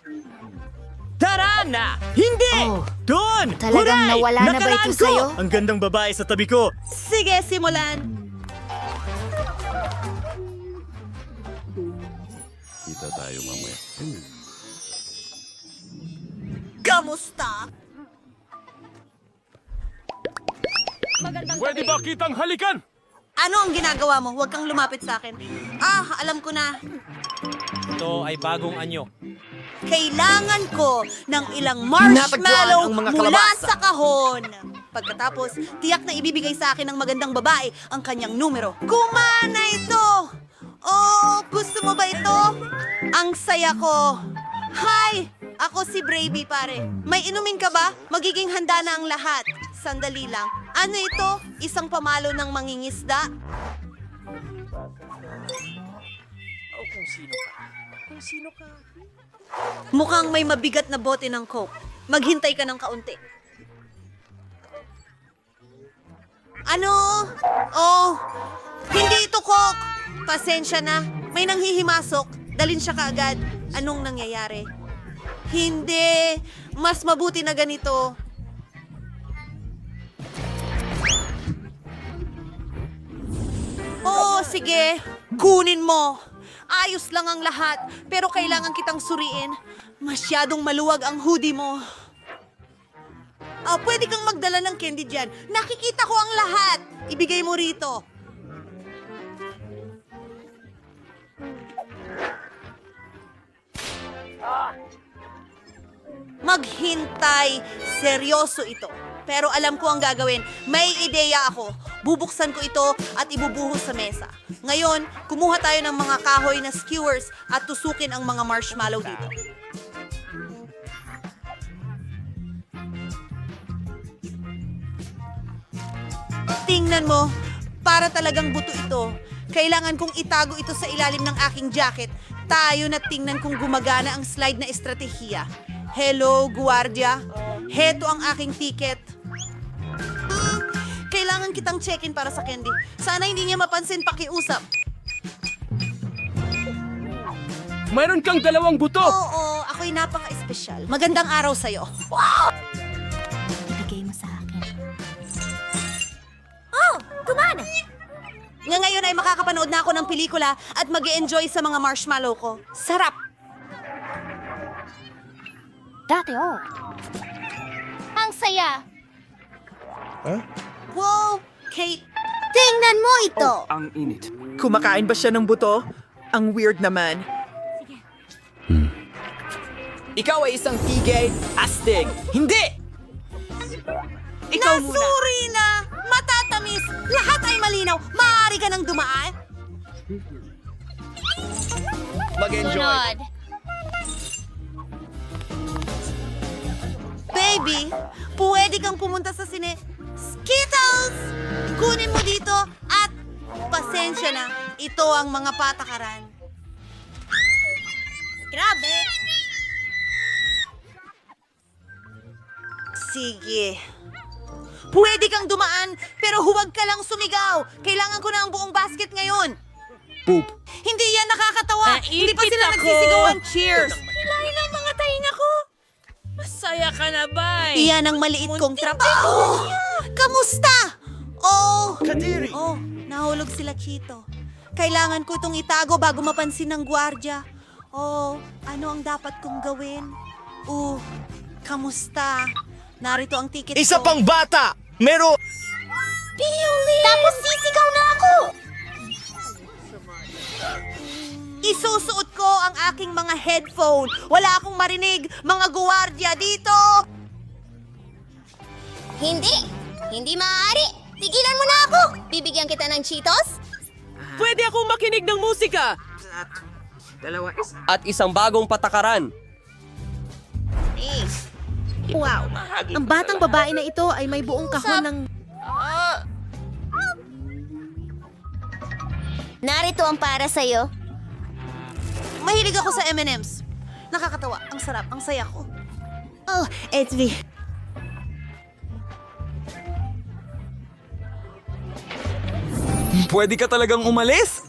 Tara na! Hindi! Doon! Talagang Huray! nawala na ba Nakaraan ito ko! sa'yo? Ang gandang babae sa tabi ko! Sige, simulan. Kita tayo mamaya. Kamusta? Pwede ba kitang halikan? Ano ang ginagawa mo? Huwag kang lumapit sa akin. Alam ko na. Ito ay bagong anyo. Kailangan ko ng ilang Natagpuan marshmallow ang mga mula kalabasa. sa kahon. Pagkatapos, tiyak na ibibigay sa akin ng magandang babae ang kanyang numero. Kumana ito! Oh, gusto mo ba ito? Ang saya ko. Hi! Ako si Bravey, pare. May inumin ka ba? Magiging handa na ang lahat. Sandali lang. Ano ito? Isang pamalo ng mangingisda? Mukhang may mabigat na bote ng Coke. Maghintay ka ng kaunti. Ano? Oh, hindi ito Coke. Pasensya na. May nanghihimasok. Dalin siya kaagad. Anong nangyayari? Hindi. Mas mabuti na ganito. Oh, sige. Kunin mo. Ayos lang ang lahat, pero kailangan kitang suriin. Masyadong maluwag ang hoodie mo. Pwede kang magdala ng candy dyan. Nakikita ko ang lahat. Ibigay mo rito. Maghintay. Seryoso ito. Pero alam ko ang gagawin. May ideya ako. Bubuksan ko ito at ibubuhos sa mesa. Ngayon, kumuha tayo ng mga kahoy na skewers at tusukin ang mga marshmallow dito. Tingnan mo, para talagang buto ito. Kailangan kong itago ito sa ilalim ng aking jacket. Tayo na tingnan kung gumagana ang slide na estratehiya. Hello, guwardiya. Heto ang aking ticket. Kailangan kitang check-in para sa candy. Sana hindi niya mapansin pakiusap. Mayroon kang 2 buto! Oo, ako'y napaka-espesyal. Magandang araw sa'yo. Ibigay mo sa akin. Oh! Gumana! Nga ngayon ay makakapanood na ako ng pelikula at mag-e-enjoy sa mga marshmallow ko. Sarap! Dati, oh. Ang saya! Wow! Kate, Tingnan mo ito! Ang init. Kumakain ba siya ng buto? Ang weird naman. Ikaw ay isang tigay, astig! Hindi! Ikaw muna! nasuri na! Matatamis! Lahat ay malinaw! Maaari ka nang dumaan! Mag-enjoy. Baby, pwede kang pumunta sa sine. Skittles! Kunin mo dito at pasensya na. Ito ang mga patakaran. Grabe! Sige. Pwede kang dumaan, pero huwag ka lang sumigaw. Kailangan ko na ang buong basket ngayon. Poop. Hindi yan nakakatawa. Hindi pa sila nagsisigawan. Cheers! Hilahin ang mga tainga ko. Masaya ka na ba? Iyan ang maliit kong trabaho. Kamusta? Oh, nahulog sila Chito. Kailangan ko itong itago bago mapansin ng gwardya. Oh, ano ang dapat kong gawin? Kamusta? Narito ang ticket Isa ko. pang bata! Mero... Tapos sisigaw na ako! Isusuot ko ang aking mga headphone. Wala akong marinig. Mga gwardya dito. Hindi! Hindi maaari! Tigilan mo na ako! Bibigyan kita ng Cheetos? Pwede akong makinig ng musika! At isang bagong patakaran. Wow! Ang batang babae na ito ay may buong kahon ng... Narito ang para sa'yo. Mahilig ako sa M&M's. Nakakatawa. Ang sarap. Ang saya ko. Oh, Edvi. Pwede ka talagang umalis?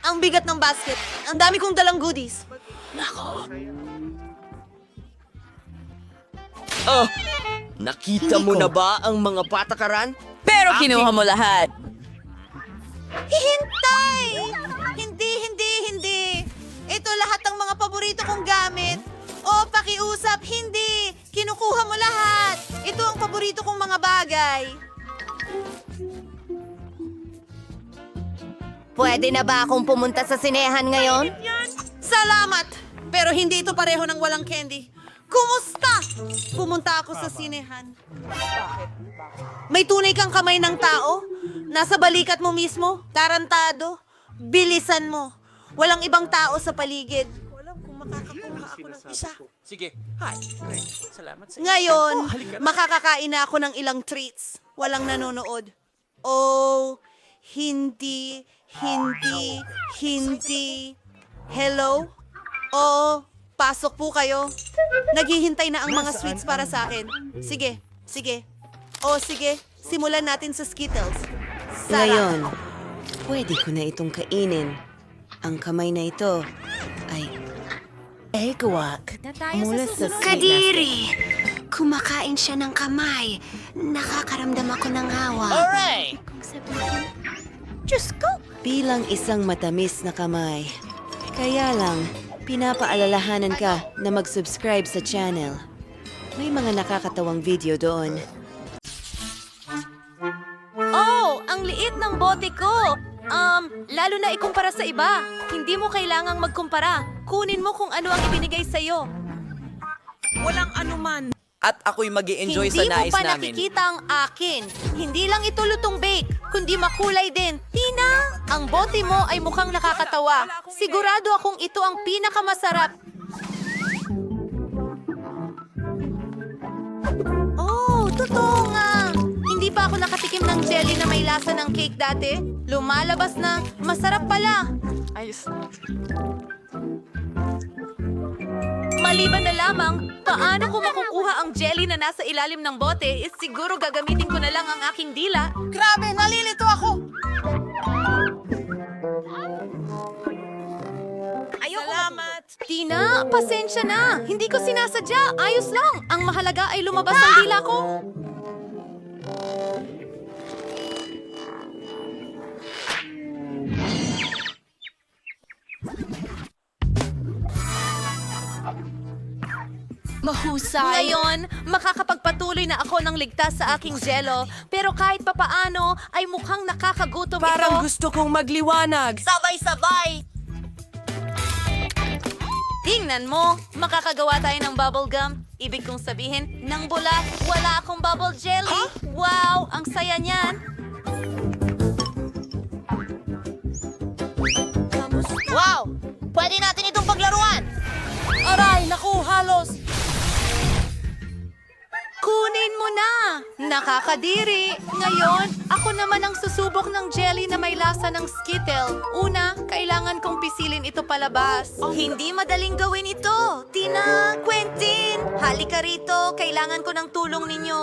Ang bigat ng basket. Ang dami kong dalang goodies. Oh, nakita mo na ba ang mga patakaran? Pero kinuha mo lahat. Hintay! Hindi. Ito lahat ang mga paborito kong gamit. O, pakiusap, hindi. Kinukuha mo lahat. Ito ang paborito kong mga bagay. Pwede na ba akong pumunta sa sinehan ngayon? Salamat! Pero hindi ito pareho ng walang candy. Kumusta? Pumunta ako sa sinehan. May tunay kang kamay ng tao? Nasa balikat mo mismo? Tarantado? Bilisan mo. Walang ibang tao sa paligid. Walang kung makakakuha ako ng isa. Sige. Hi. Salamat sa Ngayon, makakakain na ako ng ilang treats. Walang nanonood. Oh, hindi. Hello? Oo, pasok po kayo. Naghihintay na ang mga sweets para sa akin. Sige. O sige, simulan natin sa Skittles. Ngayon, pwede ko na itong kainin. Ang kamay na ito ay... Egwak. Mula sa Kadiri! Kumakain siya ng kamay. Nakakaramdam ako ng awa. Alright! Diyos ko! bilang isang matamis na kamay. Kaya lang, pinapaalalahanan ka na mag-subscribe sa channel. May mga nakakatawang video doon. Oh, ang liit ng bote ko. Lalo na ikumpara sa iba. Hindi mo kailangang magkumpara. Kunin mo kung ano ang ibinigay sa'yo. Walang anuman. At ako'y mag-i-enjoy sa Hindi nais mo pa namin. nakikita ang akin. Hindi lang ito lutong bake, kundi makulay din. Tina, ang bote mo ay mukhang nakakatawa. Sigurado akong ito ang pinakamasarap. Oh, totoo nga. Hindi pa ako nakatikim ng jelly na may lasa ng cake dati. Lumalabas na, masarap pala. Ayos. Mali Maliban na lamang, paano ko makukuha ang jelly na nasa ilalim ng bote? Siguro gagamitin ko na lang ang aking dila. Grabe, nalilito ako! Salamat! Tina, pasensya na. Hindi ko sinasadya. Ayos lang. Ang mahalaga ay lumabas ang dila ko. Mahusay. Ngayon, makakapagpatuloy na ako ng ligtas sa aking jello. Pero kahit papaano, ay mukhang nakakagutom Parang ito. gusto kong magliwanag. Sabay-sabay! Tingnan mo, makakagawa tayo ng bubble gum. Ibig kong sabihin, nang bula, wala akong bubble jelly. Wow, ang saya niyan. Wow! Pwede natin itong paglaruan! Aray, naku, halos. Kunin mo na! Nakakadiri! Ngayon, ako naman ang susubok ng jelly na may lasa ng Skittle. Una, kailangan kong pisilin ito palabas. Hindi madaling gawin ito! Tina! Quentin! Halika rito! Kailangan ko ng tulong ninyo.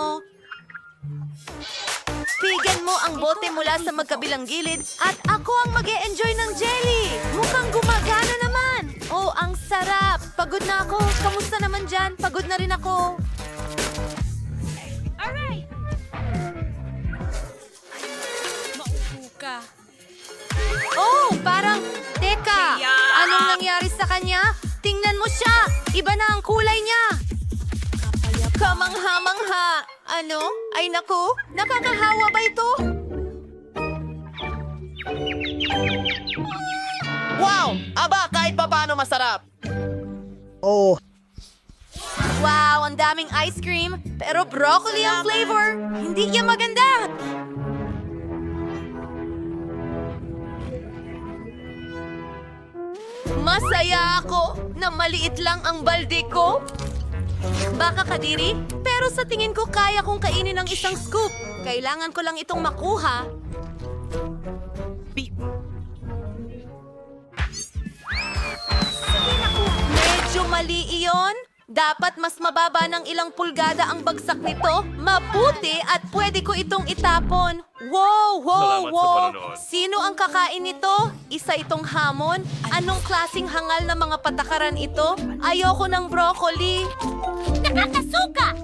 Pigan mo ang bote mula sa magkabilang gilid at ako ang mag-e-enjoy ng jelly! Mukhang gumagana naman! Oh, ang sarap! Pagod na ako! Kamusta naman dyan? Pagod na rin ako. Oh, parang... Teka! Anong nangyari sa kanya? Tingnan mo siya! Iba na ang kulay niya! Kamangha-mangha! Ano? Ay naku! Nakakahawa ba ito? Wow! Aba, kahit papaano masarap! Oh, Wow, ang daming ice cream! Pero broccoli ang flavor! Hindi niya maganda! Masaya ako na maliit lang ang balde ko. Baka kadiri, pero sa tingin ko kaya kong kainin ng isang scoop. Kailangan ko lang itong makuha. Sige naku, medyo mali iyon. Dapat mas mababa ng ilang pulgada ang bagsak nito. Mabuti at pwede ko itong itapon. Wow, wow, Salamat sa wow. panonood. Sino ang kakain nito? Isa itong hamon? Anong klasing hangal na mga patakaran ito? Ayoko ng broccoli. Nakakasuka!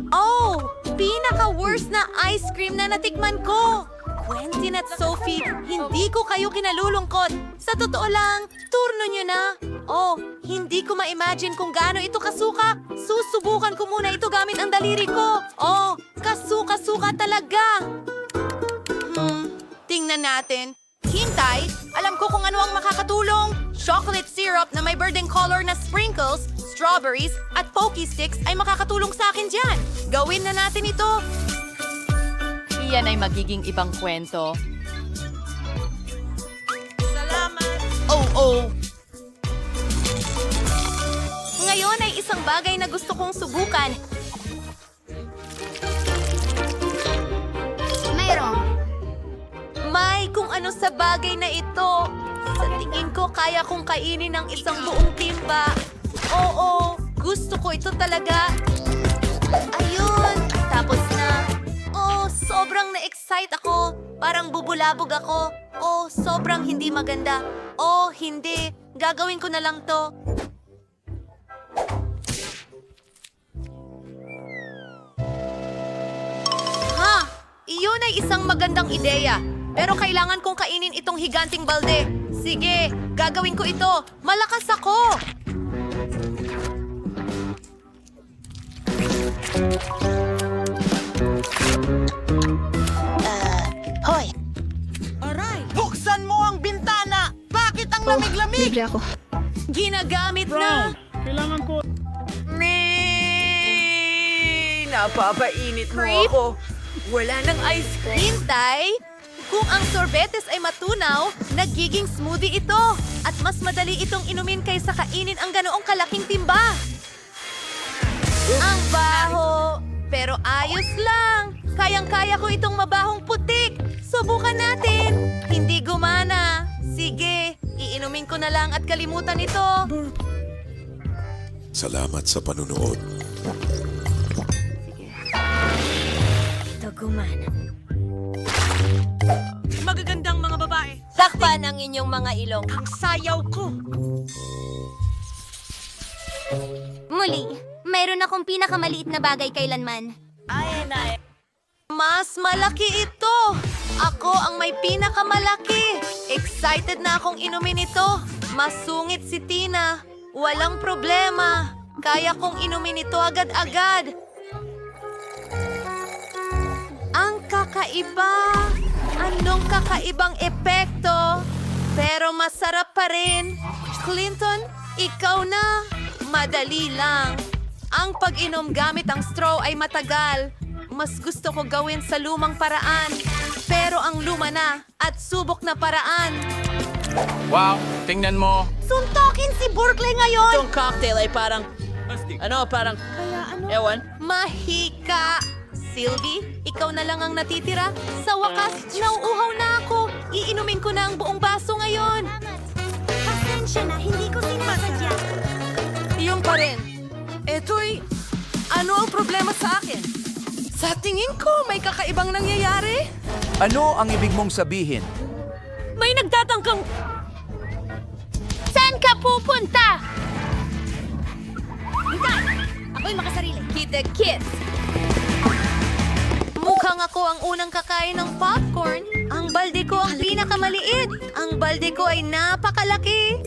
Oh, pinaka-worst na ice cream na natikman ko. Quentin at Sophie, hindi ko kayo kinalulungkot. Sa totoo lang, turno nyo na. Oh, hindi ko ma-imagine kung gaano ito kasuka. Susubukan ko muna ito gamit ang daliri ko. Oh, kasuka-suka talaga. Tingnan natin. Hintay, alam ko kung ano ang makakatulong. Chocolate syrup na may birding color na sprinkles, strawberries, at pokey sticks ay makakatulong sa akin dyan. Gawin na natin ito. Iyan ay magiging ibang kwento. Oh. Ngayon ay isang bagay na gusto kong subukan. Mayroon. May kung ano sa bagay na ito. Sa tingin ko, kaya kong kainin ng isang buong timba. Oo, gusto ko ito talaga. Ayun, tapos na. Oh, sobrang na-excite ako. Parang bubulabog ako. Oh, sobrang hindi maganda. Oh, hindi. Gagawin ko na lang to. Ha! Iyon ay isang magandang ideya. Pero kailangan kong kainin itong higanting balde. Sige, gagawin ko ito. Malakas ako! Hoy! Buksan mo ang bintana! Bakit ang lamig-lamig? Libre ako. Ginagamit na! Kailangan ko... Napapainit mo Creep? ako. Wala ng ice cream. Hintay! Kung ang sorbetes ay matunaw, nagiging smoothie ito. At mas madali itong inumin kaysa kainin ang ganoong kalaking timba. Ang baho! Pero ayos lang. Kayang-kaya ko itong mabahong putik. Subukan natin. Hindi gumana. Sige, iinumin ko na lang at kalimutan ito. Salamat sa panunood. Magagandang mga babae. Takpan ang inyong mga ilong. Ang sayaw ko. Muli, mayroon akong pinakamaliit na bagay kailanman. Mas malaki ito. Ako ang may pinakamalaki. Excited na akong inumin ito. Masungit si Tina. Walang problema. Kaya kong inumin ito agad-agad. Ang kakaiba. Anong kakaibang epekto? Pero masarap pa rin. Clinton, ikaw na. Madali lang. Ang pag-inom gamit ang straw ay matagal. Mas gusto ko gawin sa lumang paraan. Pero ang luma na at subok na paraan. Wow, tingnan mo. Suntokin si Berkeley ngayon! Itong cocktail ay parang... parang... Ewan. Mahika! Sylvie, ikaw na lang ang natitira. Sa wakas, nauuhaw na ako. Iinumin ko na ang buong baso ngayon. Pasensya na, hindi ko sinasadya. Yung pa rin. Eto'y... Ano ang problema sa akin? Sa tingin ko, may kakaibang nangyayari. Ano ang ibig mong sabihin? May nagtatangkang... Saan ka pupunta? Ako'y makasarili. Kita Kids. Mukhang ako ang unang kakain ng popcorn. Ang balde ko ang pinakamaliit. Ang balde ko ay napakalaki.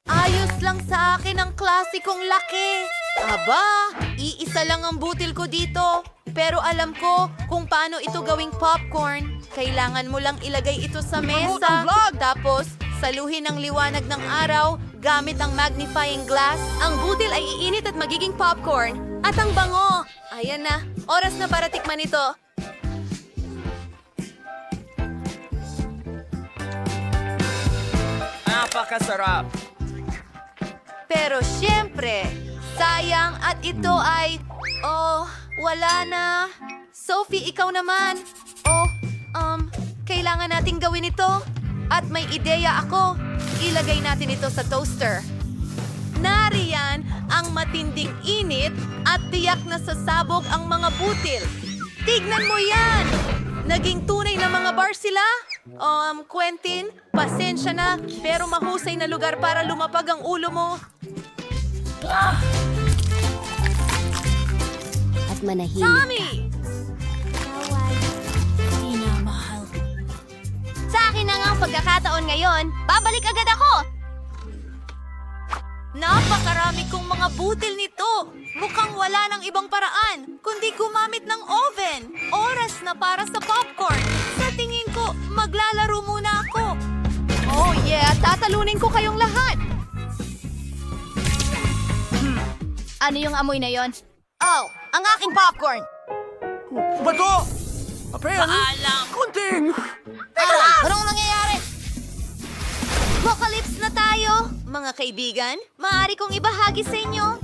Ayos lang sa akin ang klasikong laki. Aba, iisa lang ang butil ko dito. Pero alam ko kung paano ito gawing popcorn. Kailangan mo lang ilagay ito sa mesa. Tapos, saluhin ang liwanag ng araw gamit ang magnifying glass. Ang butil ay iinit at magiging popcorn. At ang bango. Ayan na. Oras na para tikman ito. Napakasarap. Pero syempre, sayang at ito ay... Oh, wala na. Sophie, ikaw naman. Oh, kailangan nating gawin ito. At may ideya ako. Ilagay natin ito sa toaster. Nariyan ang matinding init at tiyak na sasabog ang mga butil. Tignan mo yan! Naging tunay na mga bar sila? Quentin, pasensya na, pero mahusay na lugar para lumapag ang ulo mo. At manahimik Tommy! Sa akin na nga ang pagkakataon ngayon. Babalik agad ako! Napakarami kong mga butil nito. Mukhang wala ng ibang paraan, kundi gumamit ng oven. Oras na para sa popcorn. Sa tingin ko, maglalaro muna ako. Oh yeah, tatalunin ko kayong lahat. Ano yung amoy na yon? Oh, ang aking popcorn. Bago! Paalam! Kunting! Anong nangyayari? Apocalypse na tayo! Mga kaibigan, maaari kong ibahagi sa inyo